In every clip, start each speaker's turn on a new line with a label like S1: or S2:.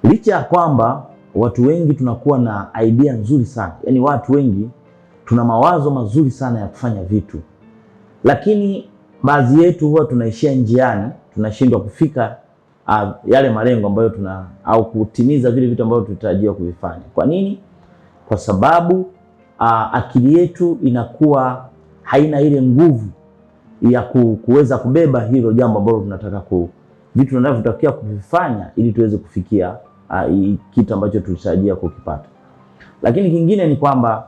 S1: Licha ya kwamba watu wengi tunakuwa na idea nzuri sana, yaani watu wengi tuna mawazo mazuri sana ya kufanya vitu, lakini baadhi yetu huwa tunaishia njiani, tunashindwa kufika yale malengo ambayo au kutimiza vile vitu ambavyo tunatarajia kuvifanya. Kwa nini? Kwa sababu akili yetu inakuwa haina ile nguvu ya kuweza kubeba hilo jambo ambalo tunataka vitu tunavyotakiwa kuvifanya ili tuweze kufikia kitu ambacho tulitarajia kukipata. Lakini kingine ni kwamba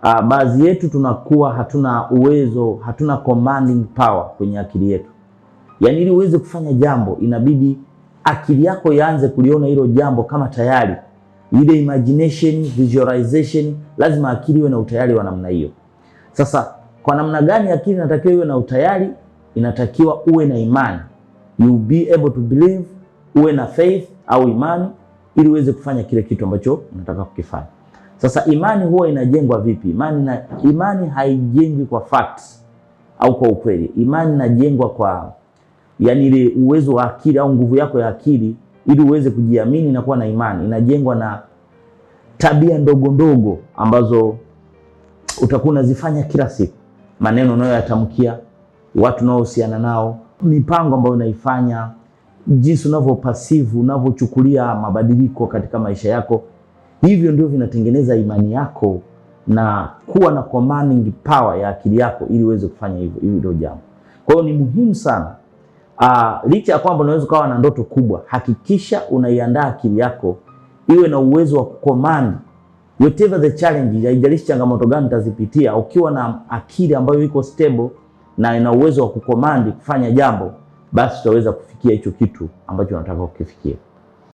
S1: baadhi yetu tunakuwa hatuna uwezo, hatuna commanding power kwenye akili yetu. Yaani ili uweze kufanya jambo inabidi akili yako ianze kuliona hilo jambo kama tayari. Ile imagination, visualization, lazima akili iwe na utayari wa namna hiyo. Sasa kwa namna gani akili inatakiwa iwe na utayari? Inatakiwa uwe na imani. You be able to believe, uwe na faith au imani ili uweze kufanya kile kitu ambacho unataka kukifanya. Sasa imani huwa inajengwa vipi? Imani haijengwi kwa facts au kwa ukweli. Imani inajengwa kwa ile uwezo wa akili au nguvu yako ya akili ili uweze kujiamini na kuwa na imani. Inajengwa na tabia ndogo ndogo ambazo utakuwa unazifanya kila siku. Maneno unayoyatamkia, watu unaohusiana nao, mipango ambayo unaifanya, jinsi unavyopasivu, unavyochukulia mabadiliko katika maisha yako. Hivyo ndio vinatengeneza imani yako na kuwa na commanding power ya akili yako ili uweze kufanya hivyo jambo. Kwa hiyo ni muhimu sana. Licha ya kwamba unaweza kuwa na ndoto kubwa, hakikisha unaiandaa akili yako iwe na uwezo wa kucommand whatever the challenge, haijalishi changamoto gani utazipitia. Ukiwa na akili ambayo iko stable na ina uwezo wa kucommand kufanya jambo, basi utaweza kufikia hicho kitu ambacho unataka kukifikia.